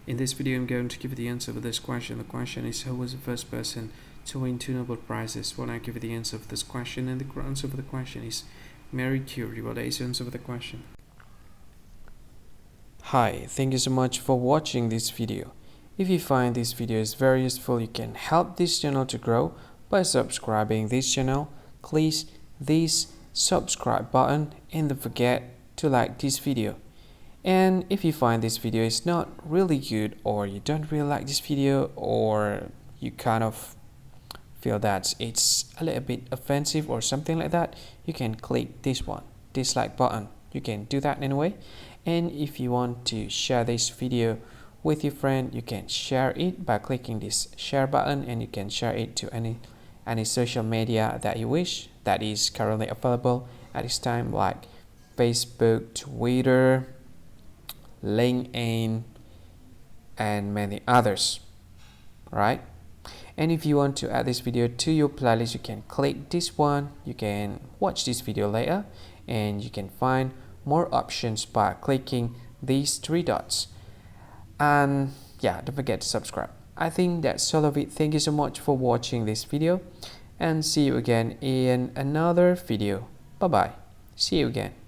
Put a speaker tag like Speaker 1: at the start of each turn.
Speaker 1: In this video, I'm going to give you the answer for this question. The question is, who was the first person to win 2 Nobel Prizes? When I give you the answer for this question, and the answer for the question is Marie Curie. What is the answer for the question? Hi, thank you so much for watching this video. If you find this video is very useful, you can help this channel to grow by subscribing this channel. Please this subscribe button and don't forget to like this video. And if you find this video is not really good, or you don't really like this video, or you kind of feel that it's a little bit offensive or something like that, you can click this one, dislike button. You can do that anyway. And if you want to share this video with your friend, you can share it by clicking this share button, and you can share it to any social media that you wish that is currently available at this time, like Facebook, Twitter, LinkedIn, and many others, right? And if you want to add this video to your playlist, you can click this one. You can watch this video later, and you can find more options by clicking these 3 dots. And yeah, don't forget to subscribe. I think that's all of it. Thank you so much for watching this video, and see you again in another video. Bye bye. See you again.